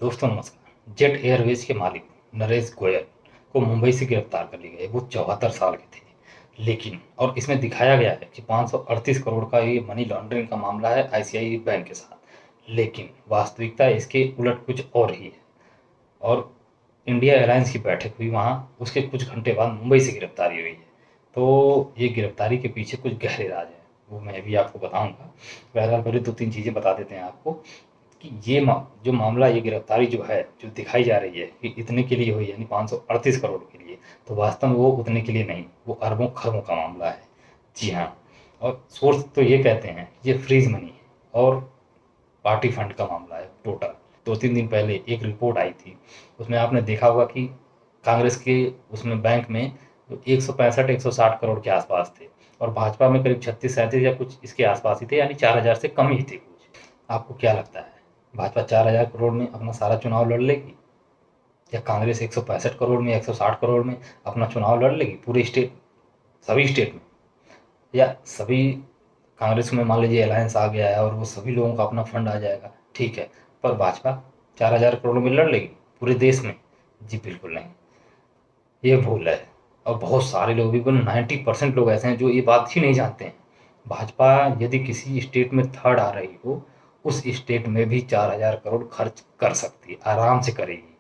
दोस्तों नमस्कार। Jet Airways के मालिक नरेश गोयल को मुंबई से गिरफ्तार कर लिए गए। वो 74 साल के थे। लेकिन और इसमें दिखाया गया है कि 538 करोड़ का ये मनी लॉन्ड्रिंग का मामला है आईसीआई बैंक के साथ। लेकिन वास्तविकता इसके उलट कुछ और ही है। और इंडिया एयरलाइंस की बैठक हुई वहाँ, उसके कुछ घंटे बाद मुंबई से गिरफ्तारी हुई है। तो ये गिरफ्तारी के पीछे कुछ गहरे राज हैं, वो मैं भी आपको बताऊंगा। बहरहाल पहले दो तीन चीज़ें बता देते हैं आपको कि जो मामला, ये गिरफ्तारी जो है, जो दिखाई जा रही है कि इतने के लिए हुई, यानी 538 करोड़ के लिए, तो वास्तव में वो उतने के लिए नहीं, वो अरबों खरबों का मामला है। जी हाँ। और सोर्स तो ये कहते हैं ये फ्रीज मनी है और पार्टी फंड का मामला है टोटल। दो तीन दिन पहले एक रिपोर्ट आई थी, उसमें आपने देखा होगा कि कांग्रेस के उसमें बैंक में 165-160 करोड़ के आसपास थे, और भाजपा में करीब 36-37 या कुछ इसके आसपास ही थे, यानी 4,000 से कम ही थे कुछ। आपको क्या लगता है, भाजपा 4,000 करोड़ में अपना सारा चुनाव लड़ लेगी, या कांग्रेस 165 करोड़ में, 160 करोड़ में अपना चुनाव लड़ लेगी पूरे स्टेट, सभी स्टेट में? या सभी कांग्रेस में मान लीजिए अलायंस आ गया है और वो सभी लोगों का अपना फंड आ जाएगा, ठीक है, पर भाजपा 4,000 करोड़ में लड़ लेगी पूरे देश में? जी बिल्कुल नहीं, ये भूल है। और बहुत सारे लोग भी, 90% लोग ऐसे हैं जो ये बात ही नहीं जानते हैं। भाजपा यदि किसी स्टेट में थर्ड आ रही हो, उस स्टेट में भी 4,000 करोड़ खर्च कर सकती है, आराम से करेगी।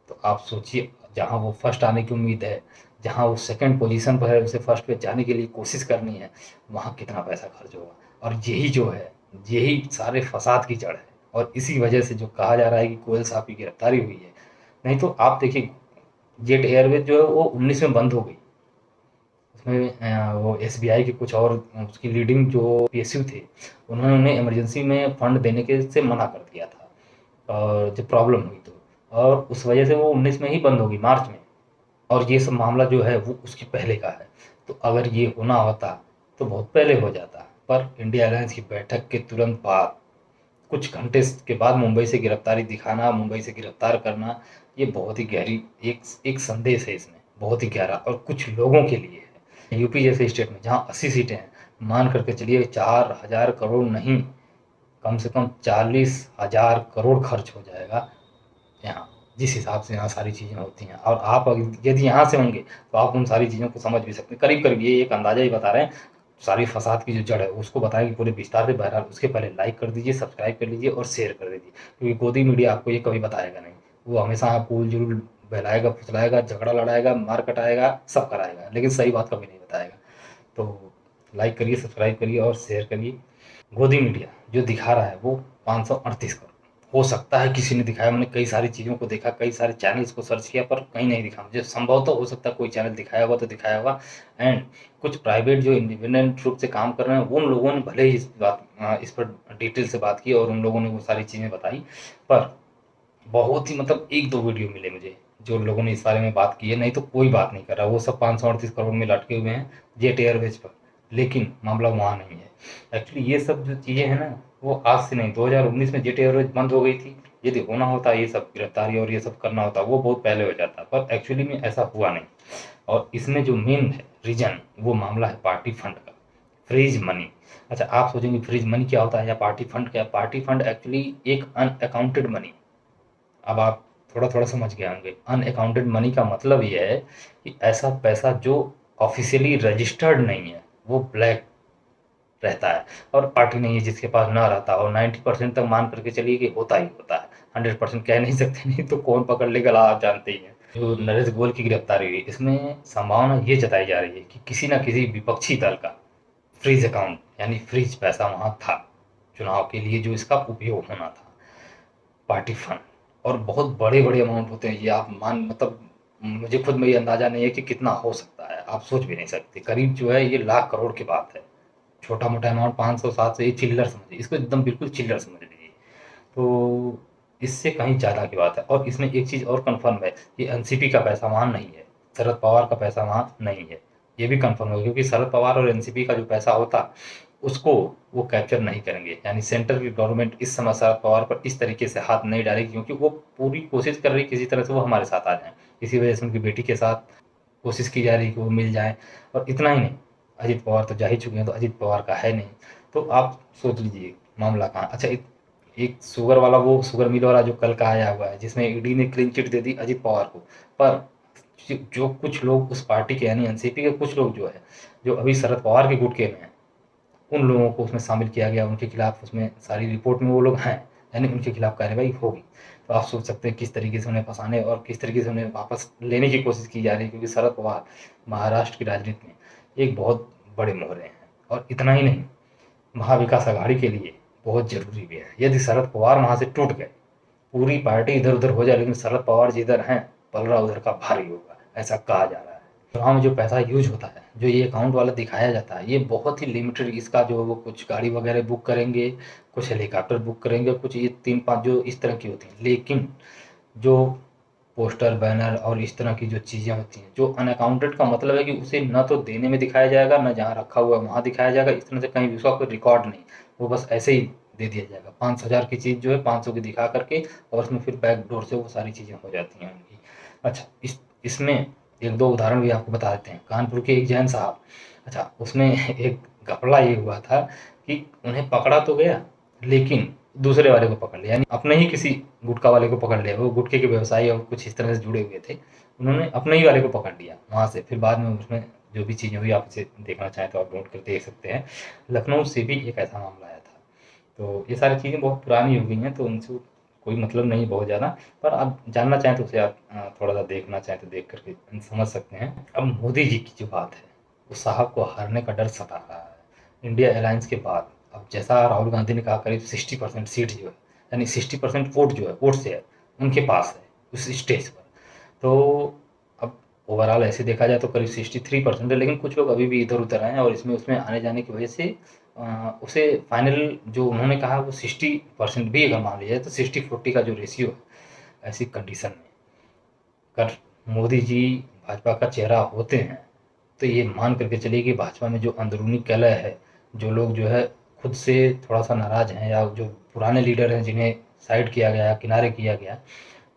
तो आप सोचिए, जहाँ वो फर्स्ट आने की उम्मीद है, जहाँ वो सेकंड पोजीशन पर है, उसे फर्स्ट पे जाने के लिए कोशिश करनी है, वहाँ कितना पैसा खर्च होगा। और यही जो है, यही सारे फसाद की जड़ है। और इसी वजह से जो कहा जा रहा है कि गोयल साहब की गिरफ्तारी हुई है। नहीं तो आप देखिए, जेट एयरवेज जो है वो 19 में बंद हो गई। उसमें वो एसबीआई के कुछ और उसकी लीडिंग जो पीएसयू थे, उन्होंने उन्हें इमरजेंसी में फंड देने के से मना कर दिया था, और जब प्रॉब्लम हुई तो, और उस वजह से वो 19 में ही बंद होगी, मार्च में। और ये सब मामला जो है वो उसकी पहले का है। तो अगर ये होना होता तो बहुत पहले हो जाता। पर इंडिया अलायंस की बैठक के तुरंत बाद, कुछ घंटे के बाद मुंबई से गिरफ्तारी दिखाना, मुंबई से गिरफ्तार करना, ये बहुत ही गहरी एक एक संदेश है इसमें, बहुत ही गहरा, और कुछ लोगों के लिए है। यूपी जैसे स्टेट में जहाँ 80 सीटें हैं, मान करके चलिए 4,000 करोड़ नहीं, कम से कम 40,000 करोड़ खर्च हो जाएगा यहाँ, जिस हिसाब से यहाँ सारी चीज़ें होती हैं। और आप यदि यहाँ से होंगे तो आप उन सारी चीज़ों को समझ भी सकते हैं, करीब करीब, ये एक अंदाजा ही बता रहे हैं। सारी फसाद की जो जड़ है उसको बताएंगे पूरे विस्तार से। बहरहाल उसके पहले लाइक कर दीजिए, सब्सक्राइब कर लीजिए और शेयर कर दीजिए, क्योंकि गोदी मीडिया आपको ये कभी बताएगा नहीं। वो हमेशा आपको उलझुल बहलाएगा, फुसलाएगा, झगड़ा लड़ाएगा, मार कटाएगा, सब कराएगा, लेकिन सही बात कभी नहीं बताएगा। तो लाइक करिए, सब्सक्राइब करिए और शेयर करिए। गोदी मीडिया जो दिखा रहा है वो 538 करोड़, हो सकता है किसी ने दिखाया, मैंने कई सारी चीज़ों को देखा, कई सारे चैनल्स को सर्च किया, पर कहीं नहीं दिखा मुझे। संभव तो हो सकता है कोई चैनल दिखाया होगा तो दिखाया होगा। एंड कुछ प्राइवेट जो इंडिपेंडेंट रूप से काम कर रहे हैं, उन लोगों ने भले ही इस पर डिटेल से बात की और उन लोगों ने वो सारी चीज़ें बताई, पर बहुत ही मतलब एक दो वीडियो मिले मुझे जो लोगों ने इस बारे में बात की है, नहीं तो कोई बात नहीं कर रहा। वो सब 538 करोड़ में लटके हुए हैं जेट एयरवेज पर, लेकिन मामला वहाँ नहीं है। एक्चुअली ये सब जो चीज़ें हैं ना, वो आज से नहीं, 2019 में जेट एयरवेज बंद हो गई थी। यदि होना होता ये सब गिरफ्तारी और ये सब करना होता, वो बहुत पहले हो जाता, पर एक्चुअली में ऐसा हुआ नहीं। और इसमें जो मेन है रीजन, वो मामला है पार्टी फंड का, फ्रीज मनी। अच्छा, आप सोचेंगे फ्रीज मनी क्या होता है या पार्टी फंड क्या? पार्टी फंड एक्चुअली एक अनअकाउंटेड मनी। अब आप थोड़ा थोड़ा समझ गए होंगे। अनअकाउंटेड मनी का मतलब ये है कि ऐसा पैसा जो ऑफिशियली रजिस्टर्ड नहीं है, वो ब्लैक रहता है। और पार्टी नहीं है जिसके पास ना रहता हो। 90% तक मान करके चलिए कि होता ही होता है, 100% कह नहीं सकते, नहीं तो कौन पकड़ लेगा, आप जानते ही हैं। जो नरेश गोयल की गिरफ्तारी हुई, इसमें संभावना ये जताई जा रही है कि किसी ना किसी विपक्षी दल का फ्रीज अकाउंट, यानी फ्रीज पैसा वहाँ था, चुनाव के लिए जो इसका उपयोग होना था, पार्टी फंड। और बहुत बड़े-बड़े अमाउंट होते हैं ये, आप मान मतलब मुझे खुद में ये अंदाज़ा नहीं है कि कितना हो सकता है, आप सोच भी नहीं सकते। करीब जो है ये लाख करोड़ की बात है। छोटा-मोटा अमाउंट 500-700 ये चिल्लर समझिए, इसको एकदम बिल्कुल चिल्लर समझ लीजिए। तो इससे कहीं ज़्यादा की बात है। और इसमें एक चीज़ और कन्फर्म है, ये एनसीपी का पैसा वहाँ नहीं है, शरद पवार का पैसा वहाँ नहीं है। ये भी कन्फर्म है, क्योंकि शरद पवार और एनसीपी का जो पैसा होता, उसको वो कैप्चर नहीं करेंगे। यानी सेंटर की गवर्नमेंट इस समय शरद पवार पर इस तरीके से हाथ नहीं डालेगी, क्योंकि वो पूरी कोशिश कर रही है किसी तरह से वो हमारे साथ आ जाएँ। इसी वजह से उनकी बेटी के साथ कोशिश की जा रही है कि वो मिल जाएँ। और इतना ही नहीं, अजित पवार तो जा ही चुके हैं, तो अजित पवार का है नहीं। तो आप सोच लीजिए मामला कहाँ। अच्छा, एक शुगर वाला, वो शुगर मिल वाला जो कल का आया हुआ है, जिसमें ईडी ने क्लीन चिट दे दी अजित पवार को। पर जो कुछ लोग उस पार्टी के यानी एनसीपी के कुछ लोग जो है, जो अभी शरद पवार के गुट के में हैं, उन लोगों को उसमें शामिल किया गया, उनके खिलाफ उसमें सारी रिपोर्ट में वो लोग हैं, यानी उनके खिलाफ कार्रवाई होगी। तो आप सोच सकते हैं किस तरीके से उन्हें फंसाने और किस तरीके से उन्हें वापस लेने की कोशिश की जा रही है, क्योंकि शरद पवार महाराष्ट्र की राजनीति में एक बहुत बड़े मोहरे हैं। और इतना ही नहीं, महाविकास अघाड़ी के लिए बहुत जरूरी भी है। यदि शरद पवार वहां से टूट गए, पूरी पार्टी इधर उधर हो जाए, लेकिन शरद पवार जिधर हैं पलड़ा उधर का भारी होगा, ऐसा कहा जा रहा है। चुनाव में जो पैसा यूज होता है, जो ये अकाउंट वाला दिखाया जाता है, ये बहुत ही लिमिटेड। इसका जो वो कुछ गाड़ी वगैरह बुक करेंगे, कुछ हेलीकॉप्टर बुक करेंगे, कुछ ये 3-5 जो इस तरह की होती हैं। लेकिन जो पोस्टर बैनर और इस तरह की जो चीज़ें होती हैं, जो अनअकाउंटेड का मतलब है कि उसे न तो देने में दिखाया जाएगा, न जहाँ रखा हुआ है वहाँ दिखाया जाएगा। इस तरह से कहीं भी उसका कोई रिकॉर्ड नहीं, वो बस ऐसे ही दे दिया जाएगा। 5,000 की चीज़ जो है 500 की दिखा करके, और उसमें फिर बैक डोर से वो सारी चीज़ें हो जाती हैं उनकी। अच्छा, इसमें एक दो उदाहरण भी आपको बता देते हैं। कानपुर के एक जैन साहब, अच्छा उसमें एक घपला ये हुआ था कि उन्हें पकड़ा तो गया, लेकिन दूसरे वाले को पकड़ लिया, यानी अपने ही किसी गुटखा वाले को पकड़ लिया। वो गुटखे के व्यवसायी और कुछ इस तरह से जुड़े हुए थे, उन्होंने अपने ही वाले को पकड़ लिया वहाँ से। फिर बाद में उसमें जो भी चीज़ें हुई, आप इसे देखना चाहें तो आप नोट कर देख सकते हैं। लखनऊ से भी एक ऐसा मामला आया था। तो ये सारी चीज़ें बहुत पुरानी हो गई हैं, तो उनसे कोई मतलब नहीं बहुत ज़्यादा। पर आप जानना चाहें तो उसे आप थोड़ा सा देखना चाहें तो देख करके समझ सकते हैं। अब मोदी जी की जो बात है, उस साहब को हारने का डर सता रहा है इंडिया अलायंस के बाद। अब जैसा राहुल गांधी ने कहा, करीब 60% सीट जो है, यानी 60% वोट जो है, वोट से है उनके पास है उस स्टेज पर। तो अब ओवरऑल ऐसे देखा जाए तो करीब 63% है, लेकिन कुछ लोग अभी भी इधर उधर हैं, और इसमें उसमें आने जाने की वजह से उसे फाइनल जो उन्होंने कहा वो 60% भी अगर मान लिया जाए तो 60-40 का जो रेशियो है, ऐसी कंडीशन में अगर मोदी जी भाजपा का चेहरा होते हैं, तो ये मान करके चलिए कि भाजपा में जो अंदरूनी कलह है, जो लोग जो है खुद से थोड़ा सा नाराज हैं, या जो पुराने लीडर हैं जिन्हें साइड किया गया, किनारे किया गया,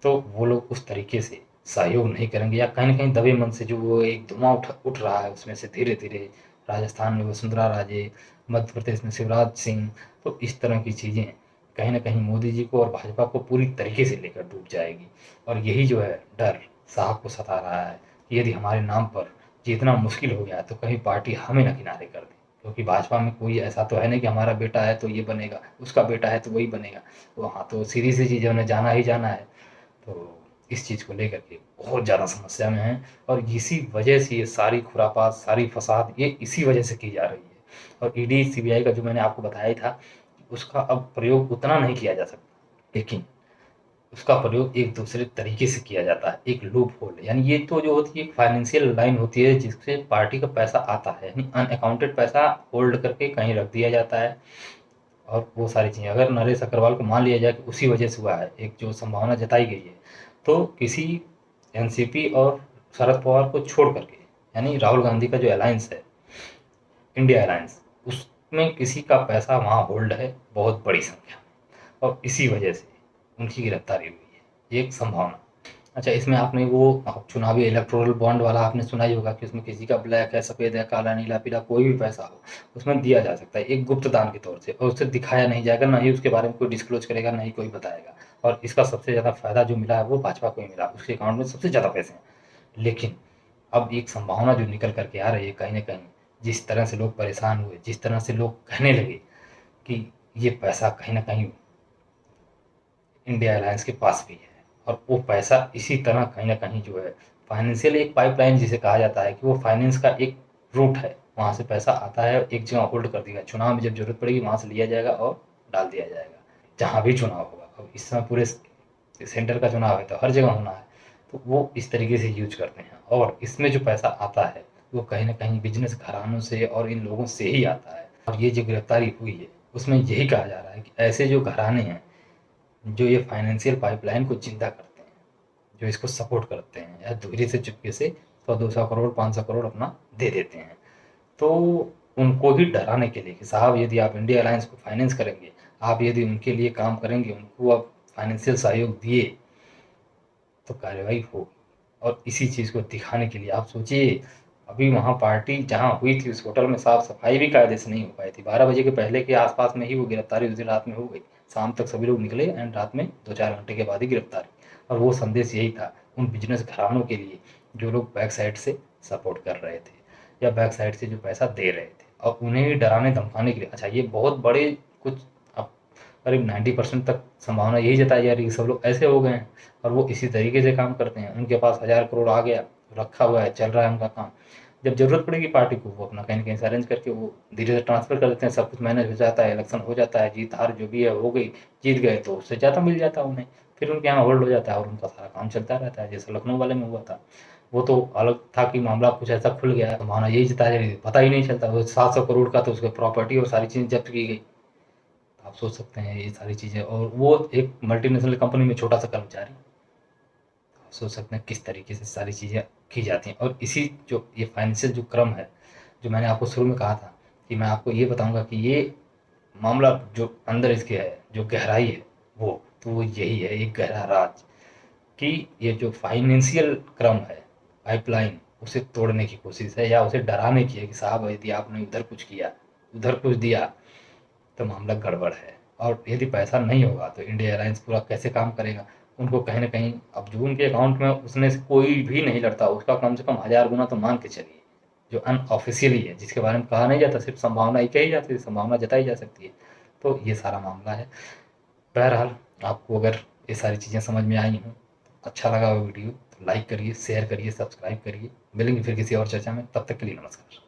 तो वो लोग उस तरीके से सहयोग नहीं करेंगे, या कहीं न कहीं दबे मन से जो वो एक धुआँ उठ रहा है उसमें से धीरे-धीरे। राजस्थान में वसुंधरा राजे, मध्य प्रदेश में शिवराज सिंह, तो इस तरह की चीज़ें कहीं न कहीं मोदी जी को और भाजपा को पूरी तरीके से लेकर डूब जाएगी। और यही जो है डर साहब को सता रहा है कि यदि हमारे नाम पर जीतना मुश्किल हो गया है, तो कहीं पार्टी हमें ना किनारे कर दे। क्योंकि भाजपा में कोई ऐसा तो है नहीं कि हमारा बेटा है तो ये बनेगा, उसका बेटा है तो वही बनेगा। वहाँ तो सीधी-सी चीज़ है, उन्हें जाना ही जाना है। तो इस चीज़ को लेकर के बहुत ज़्यादा समस्या में हैं, और इसी वजह से ये सारी खुरापात, सारी फ़साद ये इसी वजह से की जा रही है। और ईडी, सीबीआई का जो मैंने आपको बताया ही था, उसका अब प्रयोग उतना नहीं किया जा सकता, लेकिन उसका प्रयोग एक दूसरे तरीके से किया जाता है, एक लूप होल। यानी ये तो जो होती है एक फाइनेंशियल लाइन होती है, जिससे पार्टी का पैसा आता है, यानी अनअकाउंटेड पैसा होल्ड करके कहीं रख दिया जाता है। और वो सारी चीज़ें अगर नरेश अग्रवाल को मान लिया जाए कि उसी वजह से हुआ है, एक जो संभावना जताई गई है, तो किसी एनसीपी और शरद पवार को छोड़ करके, यानी राहुल गांधी का जो अलायंस है, इंडिया अलायंस, उसमें किसी का पैसा वहाँ होल्ड है बहुत बड़ी संख्या में, और इसी वजह से उनकी गिरफ्तारी हुई है, एक संभावना। अच्छा, इसमें आपने वो चुनावी इलेक्टोरल बॉन्ड वाला आपने सुना ही होगा कि उसमें किसी का ब्लैक है, सफ़ेद है, काला, नीला, पीला, कोई भी पैसा हो उसमें दिया जा सकता है एक गुप्त दान के तौर से, और उसे दिखाया नहीं जाएगा, ना ही उसके बारे में कोई डिस्क्लोज करेगा, ना ही कोई बताएगा। और इसका सबसे ज़्यादा फायदा जो मिला है वो भाजपा को ही मिला, उसके अकाउंट में सबसे ज़्यादा पैसे हैं। लेकिन अब एक संभावना जो निकल करके आ रही है कहीं ना कहीं, जिस तरह से लोग परेशान हुए, जिस तरह से लोग कहने लगे कि ये पैसा कहीं ना कहीं इंडिया अलायंस के पास भी है, और वो पैसा इसी तरह कहीं न कहीं जो है फाइनेंशियल एक पाइपलाइन जिसे कहा जाता है कि वो फाइनेंस का एक रूट है, वहाँ से पैसा आता है, एक जगह होल्ड कर दिया, चुनाव में जब ज़रूरत पड़ेगी वहाँ से लिया जाएगा और डाल दिया जाएगा, जहाँ भी चुनाव होगा। अब इस समय पूरे सेंटर का चुनाव है तो हर जगह होना है, तो वो इस तरीके से यूज़ करते हैं। और इसमें जो पैसा आता है वो कहीं न कहीं बिज़नेस घरानों से और इन लोगों से ही आता है। और ये जो गिरफ्तारी हुई है उसमें यही कहा जा रहा है कि ऐसे जो घराने हैं, जो ये फाइनेंशियल पाइपलाइन को ज़िंदा करते हैं, जो इसको सपोर्ट करते हैं, या धीरे से चुपके से 100-200 करोड़, 500 करोड़ अपना दे देते हैं। तो उनको ही डराने के लिए कि साहब यदि आप इंडिया अलायंस को फाइनेंस करेंगे, आप यदि उनके लिए काम करेंगे, उनको आप फाइनेंशियल सहयोग दिए, तो कार्रवाई होगी। और इसी चीज़ को दिखाने के लिए आप सोचिए, अभी वहाँ पार्टी जहाँ हुई थी उस होटल में साफ-सफाई भी कायदे से नहीं हो पाई थी। 12 बजे के पहले के आस-पास में ही वो गिरफ्तारी उस दिन रात में हो गई। शाम तक सभी लोग निकले एंड रात में 2-4 घंटे के बाद ही गिरफ्तारी। और वो संदेश यही था उन बिजनेस घरानों के लिए जो लोग बैक साइड से सपोर्ट कर रहे थे या बैक साइड से जो पैसा दे रहे थे, और उन्हें डराने धमकाने के लिए। अच्छा, ये बहुत बड़े कुछ अब करीब 90% तक संभावना यही जताई जा रही है कि सब लोग ऐसे हो गए हैं और वो इसी तरीके से काम करते हैं। उनके पास 1000 करोड़ आ गया, रखा हुआ है, चल रहा है उनका काम। जब ज़रूरत पड़ेगी पार्टी को, वो अपना कहीं न कहीं से अरेंज करके वो धीरे से ट्रांसफ़र कर देते हैं, सब कुछ मैनेज हो जाता है, इलेक्शन हो जाता है, जीत-हार जो भी है हो गई, जीत गए तो उससे ज़्यादा मिल जाता है उन्हें, फिर उनके यहाँ होल्ड हो जाता है और उनका सारा काम चलता रहता है, जैसे लखनऊ वाले में हुआ था। वो तो अलग था कि मामला कुछ ऐसा खुल गया है, संभावना यही जताई जा रही थी, पता ही नहीं चलता, वो 700 करोड़ का तो उसकी प्रॉपर्टी और सारी चीज़ें जब्त की गई। आप सोच सकते हैं ये सारी चीज़ें, और वो एक मल्टीनेशनल कंपनी में छोटा-सा कर्मचारी। सोच सकते हैं किस तरीके से सारी चीज़ें की जाती हैं। और इसी जो ये फाइनेंशियल जो क्रम है, जो मैंने आपको शुरू में कहा था कि मैं आपको ये बताऊँगा कि ये मामला जो अंदर इसके है, जो गहराई है तो वो यही है, एक गहरा राज कि ये जो फाइनेंशियल क्रम है, पाइपलाइन, उसे तोड़ने की कोशिश है या उसे डराने की है कि साहब यदि आपने इधर कुछ किया, उधर कुछ दिया, तो मामला गड़बड़ है। और यदि पैसा नहीं होगा तो इंडिया एयरलाइंस पूरा कैसे काम करेगा? उनको कहीं न कहीं, अब जो उनके अकाउंट में उसमें से कोई भी नहीं लड़ता, उसका कम से कम 1000 गुना तो मान के चलिए, जो अनऑफ़िशियली है, जिसके बारे में कहा नहीं जाता, सिर्फ़ संभावना ही कही जाती है, संभावना जताई जा सकती है। तो ये सारा मामला है। बहरहाल, आपको अगर ये सारी चीज़ें समझ में आई हों, अच्छा लगा हो वीडियो, तो लाइक करिए, शेयर करिए, सब्सक्राइब करिए। मिलेंगे फिर किसी और चर्चा में, तब तक के लिए नमस्कार।